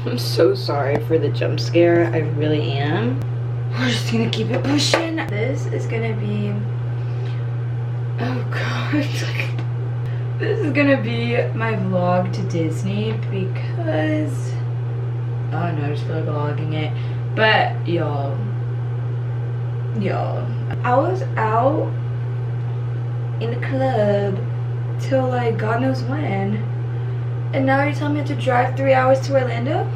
I'm so sorry for the jump scare. I really am. We're just gonna keep it pushing. This is gonna be, oh god, this is gonna be my vlog to Disney because, oh no, I just feel like vlogging it. But y'all, I was out in the club till like God knows when, and now you're telling me I have to drive 3 hours to Orlando?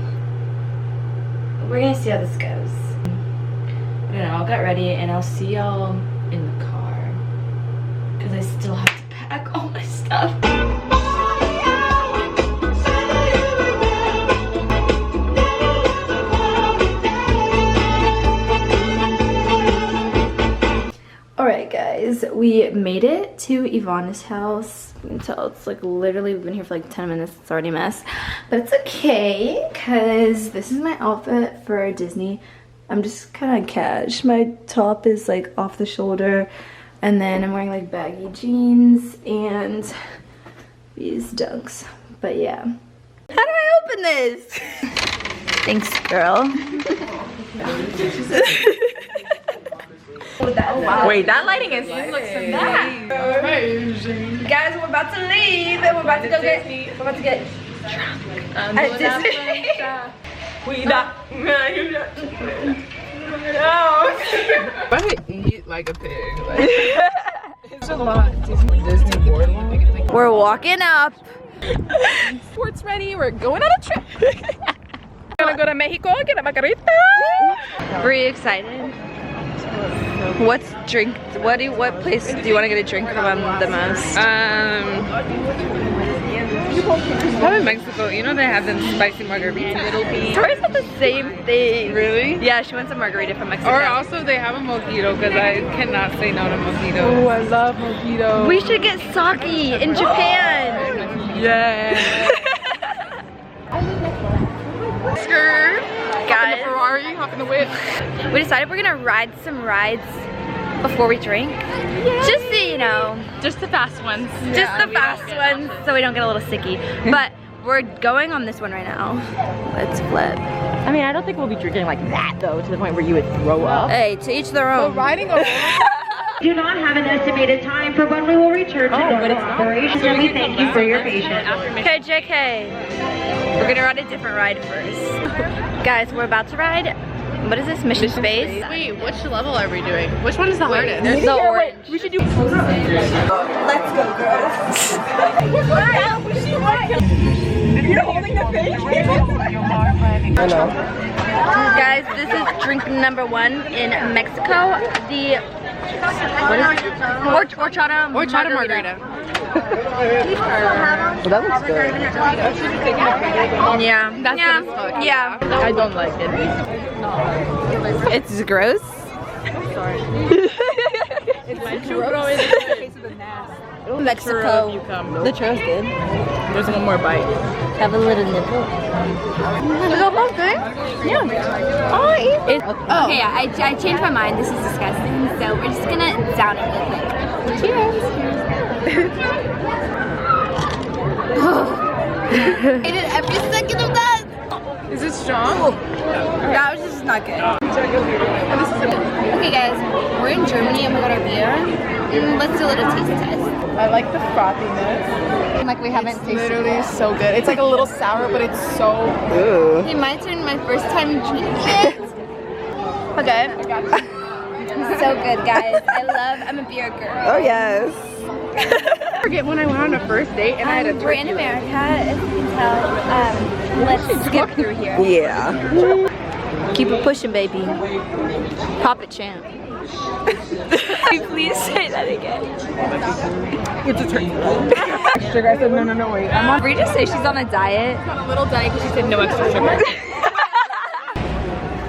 We're gonna see how this goes. I don't know, I'll get ready and I'll see y'all in the car because I still have to pack all my stuff. Alright guys, we made it to Ivana's house. You can tell it's like literally, we've been here for like 10 minutes, it's already a mess. But it's okay, because this is my outfit for Disney. I'm just kind of cash. My top is like off the shoulder, and then I'm wearing like baggy jeans and these dunks. But yeah. How do I open this? Thanks, girl. Oh, wow. Wait, that lighting is looks amazing. Guys, we're about to leave and we're about to go we're about to get drunk at Disney. I eat like a pig. It's a lot. Disney Boardwalk. We're walking up. Sports ready. We're going on a trip. We're gonna go to Mexico, get a margarita. Were you excited? What place do you want to get a drink from the most? Probably Mexico. You know they have them spicy margaritas. Little beans. Tori's got the same thing. Really? Yeah, she wants a margarita from Mexico. Or also they have a mojito because I cannot say no to mojito. Oh, I love mojito. We should get sake in Japan. Yeah. Skirt. Guys, Ferrari, hop in the whip. we decided we're gonna ride some rides before we drink. Yay. Just so you know. Just the fast ones. Just the fast ones so we don't get a little sicky. But we're going on this one right now. Let's flip. I mean, I don't think we'll be drinking like that though, to the point where you would throw up. Hey, to each their own. Riding a Do not have an estimated time for when we will return to normal operations, and we thank you for your patience. Okay, JK. We're gonna ride a different ride first. Guys, we're about to ride, what is this, Mission Space? Wait, which level are we doing? Which one is the hardest? There's the orange. We should do. Let's go, girls. You're holding the face. I know. Guys, this is drink number 1 in Mexico. The, what is it? Horchata margarita. Well, that looks good. Yeah. That's good as fuck. Yeah. I don't like it. It's gross. Mexico. The churros good. There's one more bite. Have a little nibble. Is that one thing? Yeah. Oh, okay, yeah, I changed my mind. This is disgusting. So we're just gonna down it real quick. Cheers. I did every second of that. Is it strong? That was just not good. Okay, guys, we're in Germany and we got our beer. Let's do a little taste test. I like the frothiness. Like we haven't tasted Literally it. so good. It's like a little sour, but it's so Ooh. It might turn my first time drinking it. Okay. So good, guys. I'm a beer girl. Oh yes. I forget when I went on a first date and I had a We're in America, as you can tell. Let's skip through here. Yeah. Keep it pushing, baby. Pop it, champ. Please say that again. It's a turkey. Sugar. I said no, wait. I'm on. Rita say she's on a diet. a little diet because she said no extra sugar.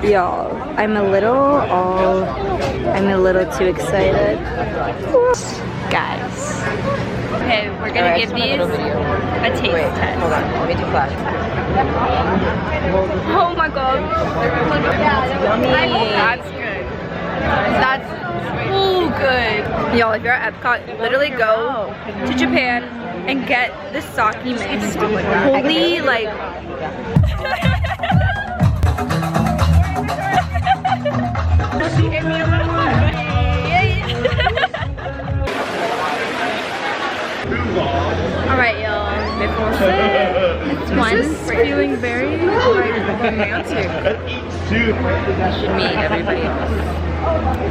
Y'all, I'm a little too excited. Guys. Okay, we're gonna give these a taste test. Hold on, let me do flash. Oh my god. That's good. That's so good. Y'all, if you're at Epcot, literally go to Japan and get the sake mix. Holy, like... She hit me a little Alright, y'all. It's one. Feeling very like romantic. Should meet everybody else.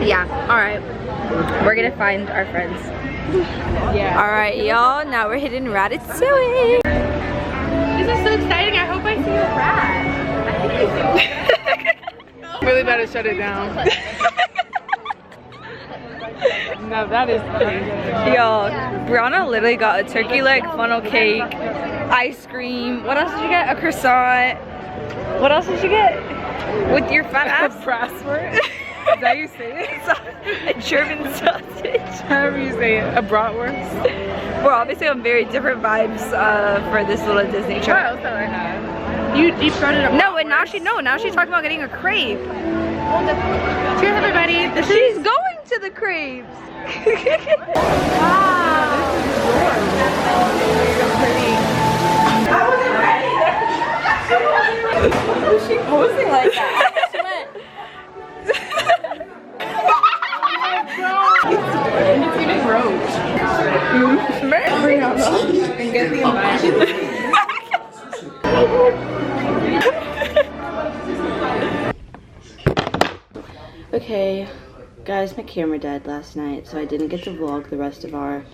Yeah, alright. We're gonna find our friends. Yeah. Alright, y'all. Now we're hitting Ratatouille. This is so exciting. I hope I see a rat. I think I do. I'm really about to shut it down. No, that is crazy. Yo, Brianna literally got a turkey leg funnel cake, ice cream. What else did you get? A croissant. What else did you get? With your fat ass? Bratwurst? Is that how you say it? A German sausage. However you say it. A bratwurst? We're obviously on very different vibes for this little Disney trip. What else have I had? You deep throated a No, and now she's talking about getting a crepe. Cheers, everybody. She's going to the crepes. Wow. She posing like that. She went. It's eating roach. And get the invite. Okay, guys, my camera died last night, so I didn't get to vlog the rest of our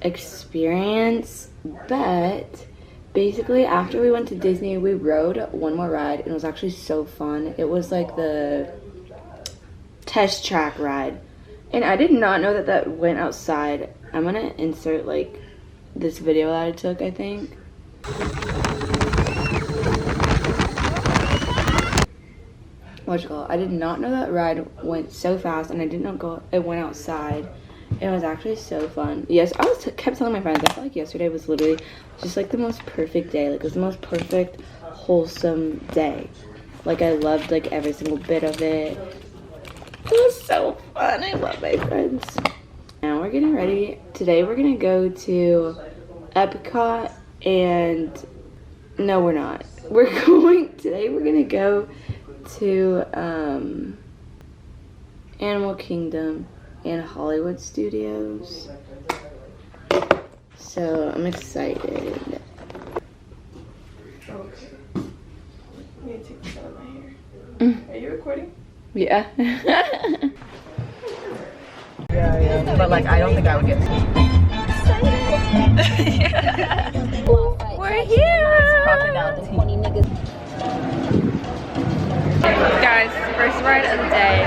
experience, but basically after we went to Disney, we rode one more ride, and it was actually so fun. It was like the test track ride, and I did not know that that went outside. I'm gonna insert like this video that I took, I think. I did not know that ride went so fast, and I didn't know it went outside. It was actually so fun. Yes, I kept telling my friends, I felt like yesterday was literally just like the most perfect day. Like it was the most perfect, wholesome day. Like I loved like every single bit of it. It was so fun. I love my friends. Now we're getting ready. Today we're gonna go to Epcot, and no, we're not. Today we're gonna go to Animal Kingdom and Hollywood Studios. So I'm excited. Are you recording? Yeah. Yeah. But like, I don't think I would get We're here! crocodile 20 niggas. Guys, first ride of the day.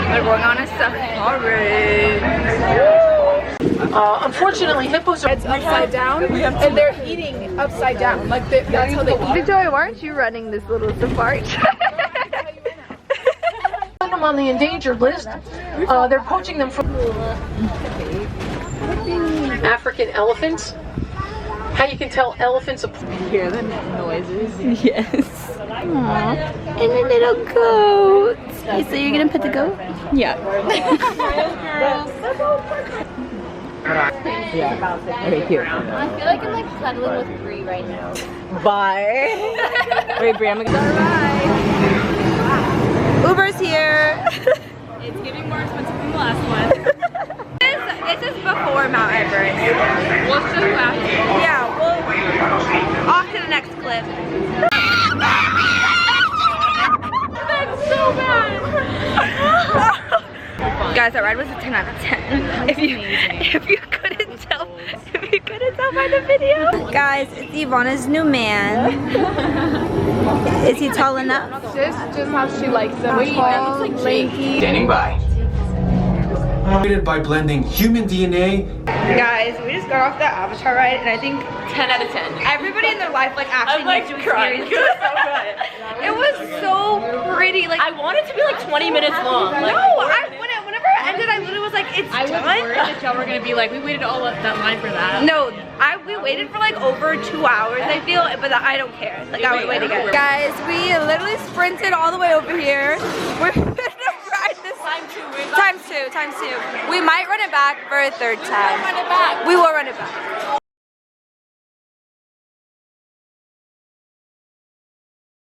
We're going on a safari. Unfortunately, hippos are upside down, and they're eating upside down. Like that's how they eat. Joy, why aren't you running this little safari? Them on the endangered list. They're poaching them from African elephants. How you can tell elephants apart. Hear the noises? Yes. Aww. And a little goat. So you're gonna pet the goat? Yeah. Yeah. Okay, cute. I feel like I'm like cuddling with Bree right now. Bye. Wait, Brie, I'm gonna Bye. Uber's here. It's getting more expensive than the last one. This is before Mount Everest. What's the last one? Yeah, well, off to the next clip. That's so bad. Guys, that ride was a 10 out of 10. If you couldn't tell by the video. Guys, it's Ivana's new man. Is he tall enough? just how she likes them. Tall, lanky. Standing by. By blending human DNA. Guys, we just got off the Avatar ride, and I think 10 out of 10. everybody in their life like actually I'm like needs to crying. experience It was so good. It was so pretty. Like I want it to be like 20 minutes long. Like, whenever it ended, I literally was like, it's I was done. worried that y'all were gonna be like, we waited all up that line for that. No, we waited for like over 2 hours, I feel, but I don't care. Like I would wait again. Guys, we literally sprinted all the way over here. We're gonna ride this times two. We might run it back for a third time. Run it back. We will run it back.